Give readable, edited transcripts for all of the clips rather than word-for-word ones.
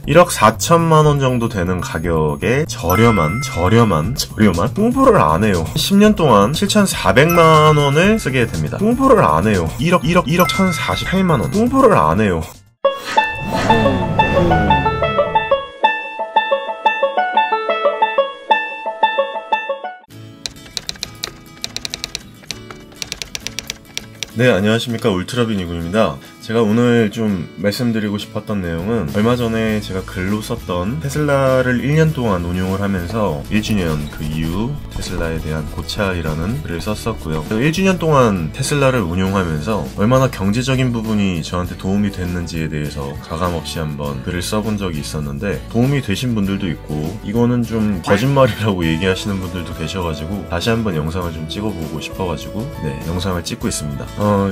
1억 4천만 원 정도 되는 가격에 저렴한 홍보를 안 해요. 10년 동안 7,400만 원을 쓰게 됩니다. 홍보를 안 해요. 1억 1,048만 원. 홍보를 안 해요. 네, 안녕하십니까. 울트라비니군입니다. 제가 오늘 좀 말씀드리고 싶었던 내용은 얼마 전에 제가 글로 썼던 테슬라를 1년 동안 운용을 하면서 1주년 그 이후 테슬라에 대한 고찰이라는 글을 썼었고요. 1주년 동안 테슬라를 운용하면서 얼마나 경제적인 부분이 저한테 도움이 됐는지에 대해서 가감없이 한번 글을 써본 적이 있었는데 도움이 되신 분들도 있고 이거는 좀 거짓말이라고 얘기하시는 분들도 계셔가지고 다시 한번 영상을 좀 찍어보고 싶어가지고 영상을 찍고 있습니다.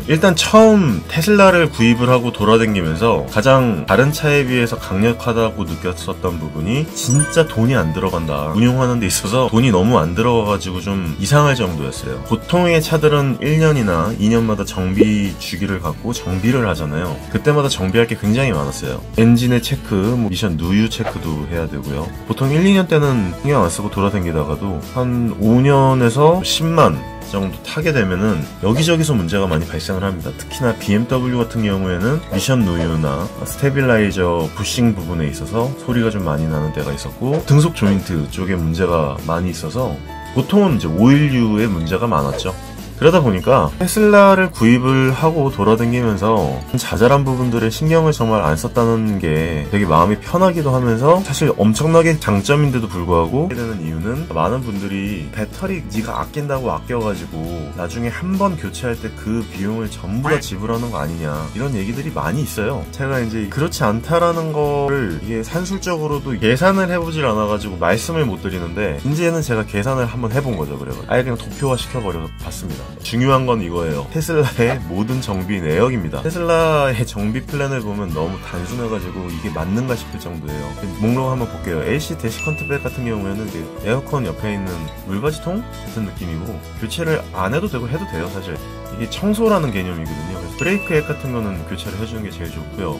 일단 처음 테슬라를 구입을 하고 돌아다니면서 가장 다른 차에 비해서 강력하다고 느꼈었던 부분이 진짜 돈이 안 들어간다. 운용하는 데 있어서 돈이 너무 안 들어가가지고 좀 이상할 정도였어요. 보통의 차들은 1년이나 2년마다 정비 주기를 갖고 정비를 하잖아요. 그때마다 정비할 게 굉장히 많았어요. 엔진의 체크, 미션 누유 체크도 해야 되고요. 보통 1, 2년 때는 신경 안 쓰고 돌아다니다가도 한 5년에서 10만 정도 타게 되면은 여기저기서 문제가 많이 발생을 합니다. 특히나 BMW 같은 경우에는 미션 누유나 스테빌라이저 부싱 부분에 있어서 소리가 좀 많이 나는 때가 있었고 등속 조인트 쪽에 문제가 많이 있어서 보통은 이제 오일류에 문제가 많았죠. 그러다 보니까 테슬라를 구입을 하고 돌아다니면서 자잘한 부분들에 신경을 정말 안 썼다는 게 되게 마음이 편하기도 하면서 사실 엄청나게 장점인데도 불구하고 하게 되는 이유는 많은 분들이 배터리 네가 아낀다고 아껴가지고 나중에 한 번 교체할 때 그 비용을 전부 다 지불하는 거 아니냐 이런 얘기들이 많이 있어요. 제가 이제 그렇지 않다라는 거를 이게 산술적으로도 계산을 해보질 않아가지고 말씀을 못 드리는데 이제는 제가 계산을 한번 해본 거죠. 그래서 아예 그냥 도표화 시켜버려 봤습니다. 중요한 건 이거예요. 테슬라의 모든 정비 내역입니다. 테슬라의 정비 플랜을 보면 너무 단순해가지고 이게 맞는가 싶을 정도예요. 목록 한번 볼게요. AC 대시컨트백 같은 경우에는 에어컨 옆에 있는 물받이통 같은 느낌이고 교체를 안 해도 되고 해도 돼요. 사실 이게 청소라는 개념이거든요. 그래서 브레이크 액 같은 거는 교체를 해주는 게 제일 좋고요.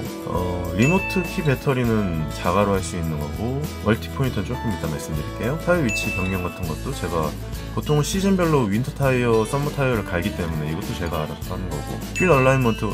리모트 키 배터리는 자가로 할 수 있는 거고 멀티 포인트는 조금 이따 말씀드릴게요. 타이어 위치 변경 같은 것도 제가 보통은 시즌별로 윈터 타이어, 썸머 타이어를 갈기 때문에 이것도 제가 알아서 하는 거고 휠 얼라인먼트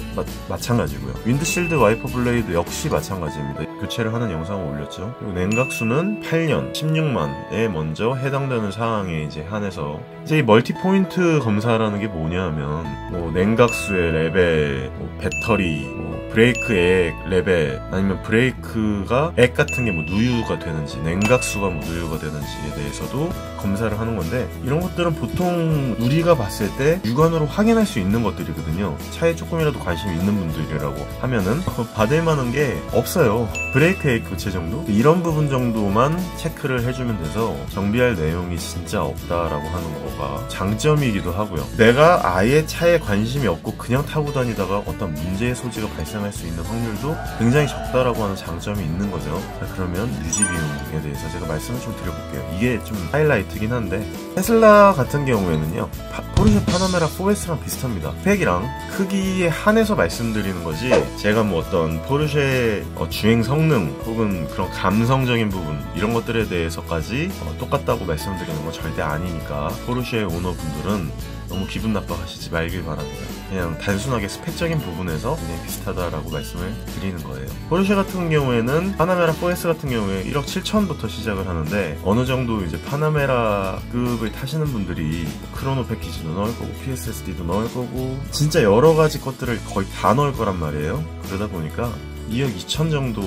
마찬가지고요. 윈드실드 와이퍼 블레이드 역시 마찬가지입니다. 교체를 하는 영상을 올렸죠. 그리고 냉각수는 8년 16만에 먼저 해당되는 사항에 이제 한해서 이제 이 멀티 포인트 검사라는 게 뭐냐면 냉각수의 레벨, 배터리, 브레이크 액 레벨 아니면 브레이크가 액 같은 게 누유가 되는지 냉각수가 누유가 되는지에 대해서도 검사를 하는 건데 이런 것들은 보통 우리가 봤을 때 육안으로 확인할 수 있는 것들이거든요. 차에 조금이라도 관심이 있는 분들이라고 하면은 받을 만한 게 없어요. 브레이크 액 교체 정도? 이런 부분 정도만 체크를 해주면 돼서 정비할 내용이 진짜 없다라고 하는 거가 장점이기도 하고요. 내가 아예 차에 관심이 없고 그냥 타고 다니다가 어떤 문제의 소지가 발생할 수 있는 확률도 굉장히 적다라고 하는 장점이 있는 거죠. 자, 그러면 유지 비용에 대해서 제가 말씀을 좀 드려볼게요. 이게 좀 하이라이트긴 한데 테슬라 같은 경우에는요 포르쉐 파나메라 4S랑 비슷합니다. 스펙이랑 크기에 한해서 말씀드리는 거지 제가 어떤 포르쉐 주행 성능 혹은 그런 감성적인 부분 이런 것들에 대해서까지 똑같다고 말씀드리는 건 절대 아니니까 포르쉐 오너분들은 너무 기분 나빠하시지 말길 바랍니다. 그냥 단순하게 스펙적인 부분에서 그냥 비슷하다라고 말씀을 드리는 거예요. 포르쉐 같은 경우에는 파나메라 4S 같은 경우에 1억 7천부터 시작을 하는데 어느 정도 이제 파나메라급을 타시는 분들이 크로노 패키지도 넣을 거고 PSSD도 넣을 거고 진짜 여러 가지 것들을 거의 다 넣을 거란 말이에요. 그러다 보니까 2억 2천 정도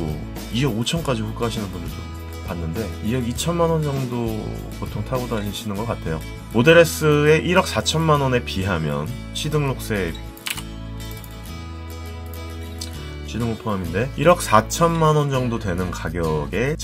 2억 5천까지 호가하시는 분들도 봤는데 2억 2천만 원 정도 보통 타고 다니시는 것 같아요. 모델 S의 1억 4천만 원에 비하면 취등록세 취등록 포함인데 1억 4천만 원 정도 되는 가격에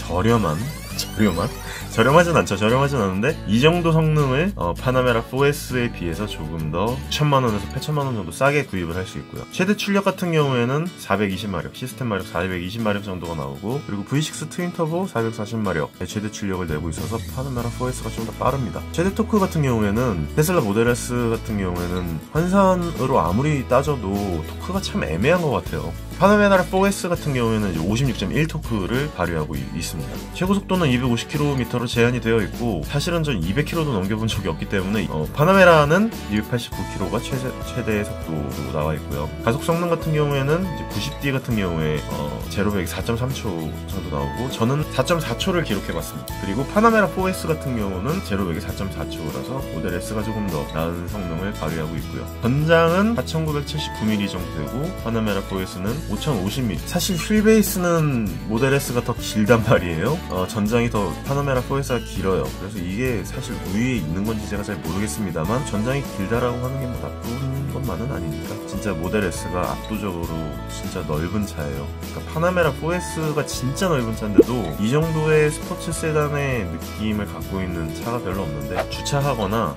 저렴하진 않죠. 저렴하진 않은데 이 정도 성능을 파나메라 4S에 비해서 조금 더 6천만 원에서 8천만 원 정도 싸게 구입을 할 수 있고요. 최대 출력 같은 경우에는 420마력, 시스템 마력 420마력 정도가 나오고 그리고 V6 트윈 터보 440마력의 최대 출력을 내고 있어서 파나메라 4S가 좀 더 빠릅니다. 최대 토크 같은 경우에는 테슬라 모델 S 같은 경우에는 환산으로 아무리 따져도 토크가 참 애매한 것 같아요. 파나메라 4S 같은 경우에는 이제 56.1 토크를 발휘하고 있습니다. 최고 속도는 250km로 제한이 되어 있고 사실은 전 200km도 넘겨본 적이 없기 때문에 파나메라는 289km가 최대 속도로 나와 있고요. 가속 성능 같은 경우에는 이제 90D 같은 경우에 0-100 4.3초 정도 나오고 저는 4.4초를 기록해봤습니다. 그리고 파나메라 4S 같은 경우는 0-100이 4.4초라서 모델 S가 조금 더 나은 성능을 발휘하고 있고요. 전장은 4979mm 정도 되고 파나메라 4S는 5050mm. 사실 휠베이스는 모델 S가 더 길단 말이에요. 전장이 더 파나메라 4S가 길어요. 그래서 이게 사실 우위에 있는 건지 제가 잘 모르겠습니다만 전장이 길다라고 하는 게 뭐 나쁜 것만은 아니니까 진짜 모델 S가 압도적으로 진짜 넓은 차예요. 그러니까 파나메라 4S가 진짜 넓은 차인데도 이 정도의 스포츠 세단의 느낌을 갖고 있는 차가 별로 없는데 주차하거나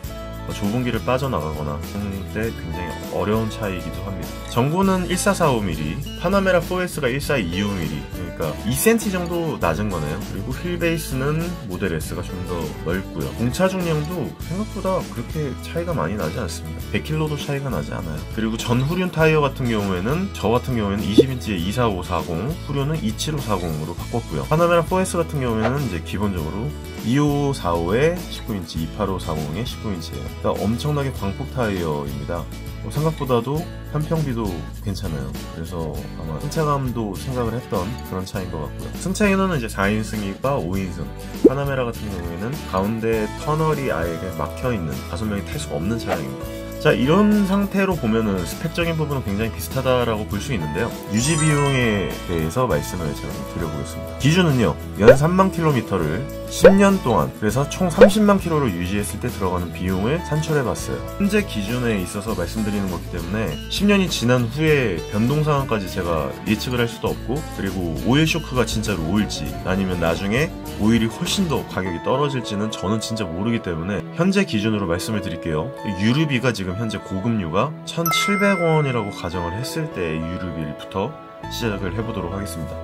좁은 길을 빠져나가거나 하는 때 굉장히 어려운 차이기도 합니다. 전고는 1445mm, 파나메라 4S가 1425mm, 그러니까 2cm 정도 낮은 거네요. 그리고 휠베이스는 모델 S가 좀 더 넓고요. 공차 중량도 생각보다 그렇게 차이가 많이 나지 않습니다. 100kg도 차이가 나지 않아요. 그리고 전 후륜 타이어 같은 경우에는 저 같은 경우에는 20인치에 24540, 후륜은 27540으로 바꿨고요. 파나메라 4S 같은 경우에는 이제 기본적으로 2545에 19인치, 28540에 19인치예요. 그러니까 엄청나게 광폭 타이어입니다. 생각보다도 편평비도 괜찮아요. 그래서 아마 승차감도 생각을 했던 그런 차인 것 같고요. 승차 인원은 이제 4인승이과 5인승. 파나메라 같은 경우에는 가운데 터널이 아예 막혀있는 5명이 탈 수가 없는 차량입니다. 자, 이런 상태로 보면은 스펙적인 부분은 굉장히 비슷하다라고 볼 수 있는데요. 유지 비용에 대해서 말씀을 제가 드려보겠습니다. 기준은요, 연 3만 킬로미터를 10년 동안, 그래서 총 30만 킬로를 유지했을 때 들어가는 비용을 산출해봤어요. 현재 기준에 있어서 말씀드리는 거기 때문에 10년이 지난 후에 변동 상황까지 제가 예측을 할 수도 없고, 그리고 오일 쇼크가 진짜로 올지 아니면 나중에 오일이 훨씬 더 가격이 떨어질지는 저는 진짜 모르기 때문에 현재 기준으로 말씀을 드릴게요. 유류비가 지금 현재 고급류가 1,700원이라고 가정을 했을 때 유류비부터 시작을 해보도록 하겠습니다.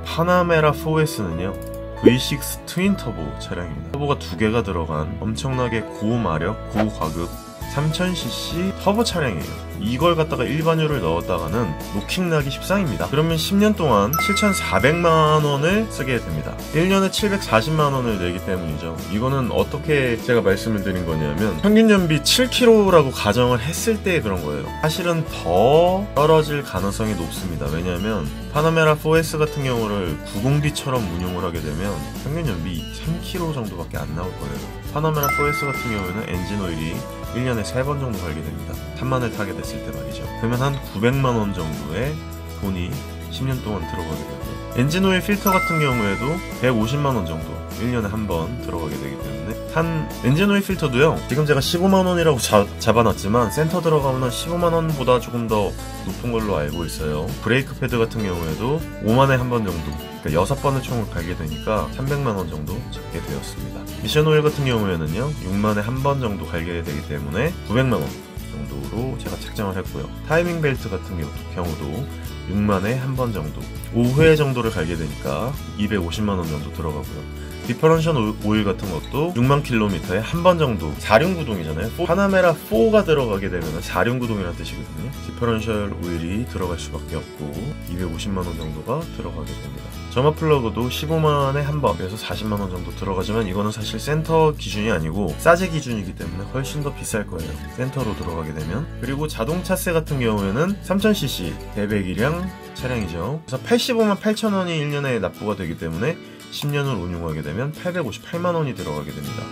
파나메라 4S는요, V6 트윈 터보 차량입니다. 터보가 2개가 들어간 엄청나게 고마력, 고과급 3000cc 터보 차량이에요. 이걸 갖다가 일반유를 넣었다가는 노킹나기 십상입니다. 그러면 10년 동안 7,400만원을 쓰게 됩니다. 1년에 740만원을 내기 때문이죠. 이거는 어떻게 제가 말씀을 드린 거냐면 평균 연비 7km라고 가정을 했을 때 그런 거예요. 사실은 더 떨어질 가능성이 높습니다. 왜냐하면 파나메라 4S 같은 경우를 90D처럼 운용을 하게 되면 평균 연비 3km 정도밖에 안 나올 거예요. 파나메라 4S 같은 경우에는 엔진 오일이 1년에 3번 정도 갈게 됩니다. 3만을 타게 됐을 때 말이죠. 그러면 한 900만원 정도의 돈이 10년 동안 들어가게 되고요. 엔진 오일 필터 같은 경우에도 150만원 정도 1년에 한 번 들어가게 되기 때문에 한 엔진 오일 필터도요, 지금 제가 15만원이라고 잡아놨지만 센터 들어가면 15만원보다 조금 더 높은 걸로 알고 있어요. 브레이크 패드 같은 경우에도 5만에 한 번 정도, 그러니까 6번을 총을 갈게 되니까 300만원 정도 잡게 되었습니다. 미션 오일 같은 경우에는요, 6만에 한 번 정도 갈게 되기 때문에 900만원 정도로 제가 책정을 했고요. 타이밍 벨트 같은 경우도 6만에 한 번 정도, 5회 정도를 갈게 되니까 250만원 정도 들어가고요. 디퍼런셜 오일 같은 것도 6만 킬로미터에 한 번 정도, 4륜구동이잖아요. 파나메라 4가 들어가게 되면 4륜구동이라는 뜻이거든요. 디퍼런셜 오일이 들어갈 수밖에 없고 250만원 정도가 들어가게 됩니다. 점화 플러그도 15만원에 한 번, 그래서 40만원 정도 들어가지만 이거는 사실 센터 기준이 아니고 싸제 기준이기 때문에 훨씬 더 비쌀 거예요. 센터로 들어가게 되면. 그리고 자동차세 같은 경우에는 3000cc 대배기량 차량이죠. 그래서 85만 8천원이 1년에 납부가 되기 때문에 10년을 운용하게 되면 858만원이 들어가게 됩니다.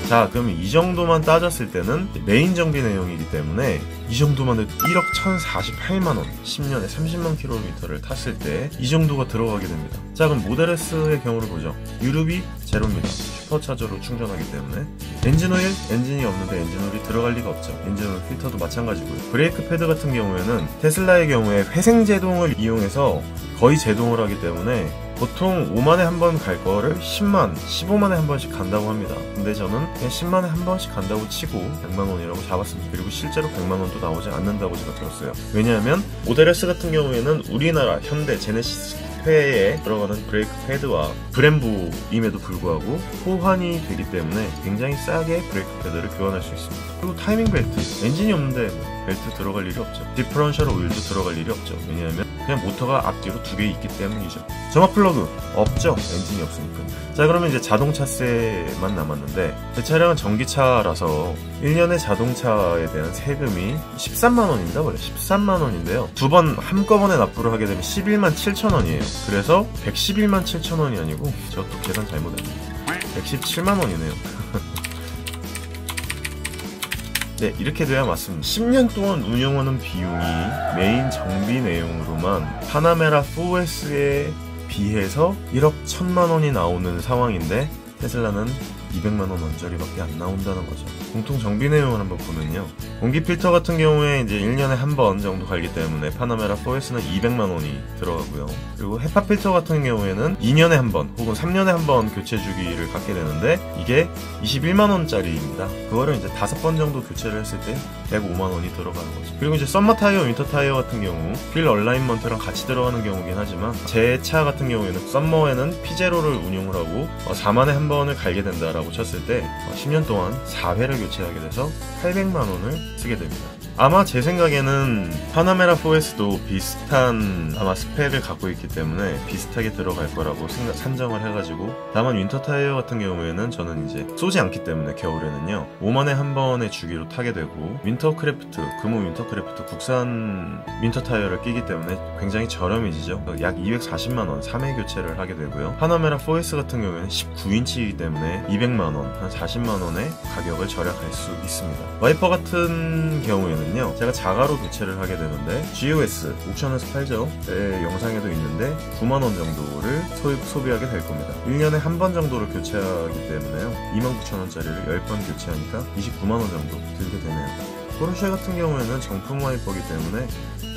자, 그럼 이 정도만 따졌을 때는 메인 정비 내용이기 때문에 이 정도만 해도 1억 1048만원, 10년에 30만 킬로미터를 탔을 때 이 정도가 들어가게 됩니다. 자, 그럼 모델 S의 경우를 보죠. 유류비 제로입니다. 슈퍼차저로 충전하기 때문에. 엔진 오일, 엔진이 없는데 엔진 오일이 들어갈 리가 없죠. 엔진 오일 필터도 마찬가지고요. 브레이크 패드 같은 경우에는 테슬라의 경우에 회생 제동을 이용해서 거의 제동을 하기 때문에 보통 5만에 한 번 갈 거를 10만, 15만에 한 번씩 간다고 합니다. 근데 저는 그냥 10만에 한 번씩 간다고 치고 100만원이라고 잡았습니다. 그리고 실제로 100만원도 나오지 않는다고 제가 들었어요. 왜냐하면 모델 S 같은 경우에는 우리나라 현대 제네시스 폐에 들어가는 브레이크 패드와 브렘보임에도 불구하고 호환이 되기 때문에 굉장히 싸게 브레이크 패드를 교환할 수 있습니다. 그리고 타이밍 벨트, 엔진이 없는데 벨트 들어갈 일이 없죠. 디퍼런셜 오일도 들어갈 일이 없죠. 왜냐하면 그냥 모터가 앞뒤로 두 개 있기 때문이죠. 점화 플러그 없죠. 엔진이 없으니까. 자, 그러면 이제 자동차세만 남았는데 제 차량은 전기차라서 1년에 자동차에 대한 세금이 13만원입니다. 원래 13만원인데요. 두 번 한꺼번에 납부를 하게 되면 11만 7천원이에요. 그래서 111만 7천원이 아니고 저도 계산 잘못했네요. 117만원이네요. 네, 이렇게 돼야 맞습니다. 10년 동안 운영하는 비용이 메인 정비 내용으로만 파나메라 4S에 비해서 1억 1천만원이 나오는 상황인데 테슬라는 200만원 언저리밖에 안 나온다는 거죠. 공통 정비 내용을 한번 보면요. 공기 필터 같은 경우에 이제 1년에 한 번 정도 갈기 때문에 파나메라 4S는 200만원이 들어가고요. 그리고 헤파 필터 같은 경우에는 2년에 한 번 혹은 3년에 한 번 교체 주기를 갖게 되는데 이게 21만원짜리입니다. 그거를 이제 5번 정도 교체를 했을 때 105만원이 들어가는 거죠. 그리고 이제 썸머 타이어, 윈터 타이어 같은 경우 휠 얼라인먼트랑 같이 들어가는 경우긴 하지만 제 차 같은 경우에는 썸머에는 P0를 운용을 하고 4만에 한 번을 갈게 된다라고 쳤을 때 10년 동안 4회를 교체하게 돼서 800만원을 쓰게 됩니다. 아마 제 생각에는 파나메라 4S도 비슷한 아마 스펙을 갖고 있기 때문에 비슷하게 들어갈 거라고 산정을 해가지고, 다만 윈터 타이어 같은 경우에는 저는 이제 쏘지 않기 때문에 겨울에는요 5만에 한 번의 주기로 타게 되고, 윈터크래프트, 금호 윈터크래프트 국산 윈터 타이어를 끼기 때문에 굉장히 저렴해지죠. 약 240만원 3회 교체를 하게 되고요. 파나메라 4S 같은 경우에는 19인치이기 때문에 200만원, 한 40만원의 가격을 절약할 수 있습니다. 와이퍼 같은 경우에는 제가 자가로 교체를 하게 되는데 GOS 옥션에서 팔죠. 제 영상에도 있는데 9만원 정도를 소비하게 될 겁니다. 1년에 한 번 정도를 교체하기 때문에요 29,000원짜리를 10번 교체하니까 29만원 정도 들게 되네요. 포르쉐 같은 경우에는 정품 와이퍼이기 때문에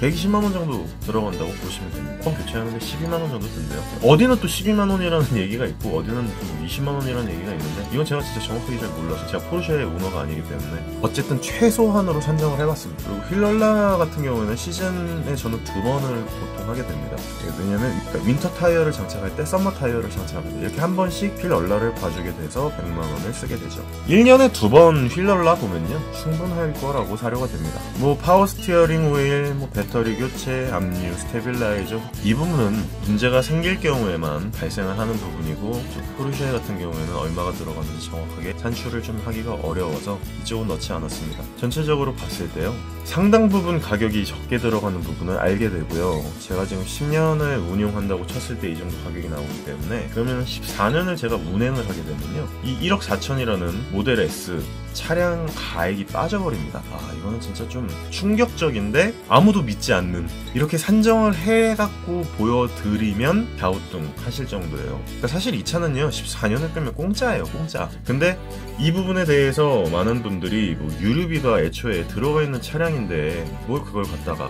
120만원 정도 들어간다고 보시면 됩니다. 교체하는데 12만원 정도 든대요. 어디는 또 12만원이라는 얘기가 있고 어디는 20만원이라는 얘기가 있는데 이건 제가 진짜 정확하게 잘 몰라서, 제가 포르쉐의 오너가 아니기 때문에 어쨌든 최소한으로 산정을 해봤습니다. 그리고 휠럴라 같은 경우에는 시즌에 저는 2번을 보통 하게 됩니다. 왜냐면 윈터 타이어를 장착할 때 썸머 타이어를 장착합니다. 이렇게 한 번씩 휠럴라를 봐주게 돼서 100만원을 쓰게 되죠. 1년에 2번 휠럴라 보면요 충분할 거라고 사료가 됩니다. 뭐 파워 스티어링 오일, 뭐 배터리 교체, 압류, 스테빌라이저, 이 부분은 문제가 생길 경우에만 발생을 하는 부분이고, 포르쉐 같은 경우에는 얼마가 들어갔는지 정확하게 산출을 좀 하기가 어려워서 이쪽은 넣지 않았습니다. 전체적으로 봤을 때요 상당 부분 가격이 적게 들어가는 부분을 알게 되고요. 제가 지금 10년을 운용한다고 쳤을 때 이 정도 가격이 나오기 때문에, 그러면 14년을 제가 운행을 하게 되면요 이 1억 4천이라는 모델 S 차량 가액이 빠져버립니다. 이거는 진짜 좀 충격적인데 아무도 믿지 않는, 이렇게 산정을 해갖고 보여드리면 갸우뚱 하실 정도예요. 그러니까 사실 이 차는요 14년을 끌면 공짜예요, 공짜. 근데 이 부분에 대해서 많은 분들이 뭐 유류비가 애초에 들어가 있는 차량인데 뭘 그걸 갖다가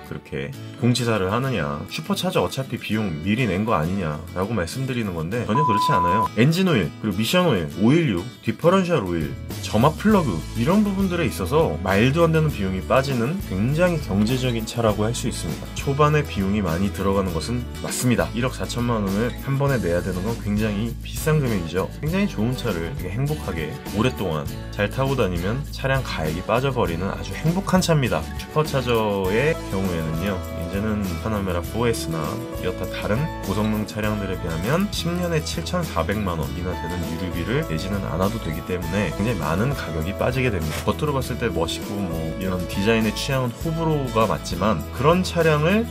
그렇게 공지사를 하느냐, 슈퍼차저 어차피 비용 미리 낸 거 아니냐 라고 말씀드리는 건데, 전혀 그렇지 않아요. 엔진 오일, 그리고 미션 오일, 오일류, 디퍼런셜 오일, 점화 플러그, 이런 부분들에 있어서 말도 안 되는 비용이 빠지는 굉장히 경제적인 차라고 할 수 있습니다. 초반에 비용이 많이 들어가는 것은 맞습니다. 1억 4천만 원을 한 번에 내야 되는 건 굉장히 비싼 금액이죠. 굉장히 좋은 차를 되게 행복하게 오랫동안 잘 타고 다니면 차량 가액이 빠져버리는 아주 행복한 차입니다. 슈퍼차저의 경우에는요 이제는 파나메라 4S나 여타 다른 고성능 차량들에 비하면 10년에 7,400만원이나 되는 유류비를 내지는 않아도 되기 때문에 굉장히 많은 가격이 빠지게 됩니다. 겉으로 봤을 때 멋있고 뭐 이런 디자인의 취향은 호불호가 맞지만, 그런 차량을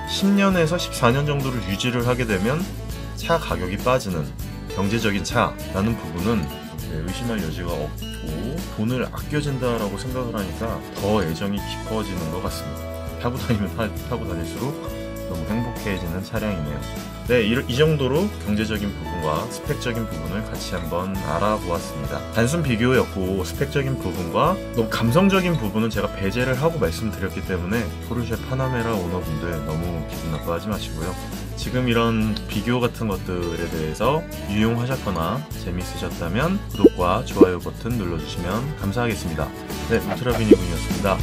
10년에서 14년 정도를 유지를 하게 되면 차 가격이 빠지는 경제적인 차라는 부분은 의심할 여지가 없고, 돈을 아껴진다라고 생각을 하니까 더 애정이 깊어지는 것 같습니다. 타고 다니면 타고 다닐수록 너무 행복해지는 차량이네요. 네, 이 정도로 경제적인 부분과 스펙적인 부분을 같이 한번 알아보았습니다. 단순 비교였고 스펙적인 부분과 너무 감성적인 부분은 제가 배제를 하고 말씀드렸기 때문에 포르쉐 파나메라 오너분들 너무 기분 나빠하지 마시고요. 지금 이런 비교 같은 것들에 대해서 유용하셨거나 재미있으셨다면 구독과 좋아요 버튼 눌러주시면 감사하겠습니다. 네, 울트라비니군이었습니다.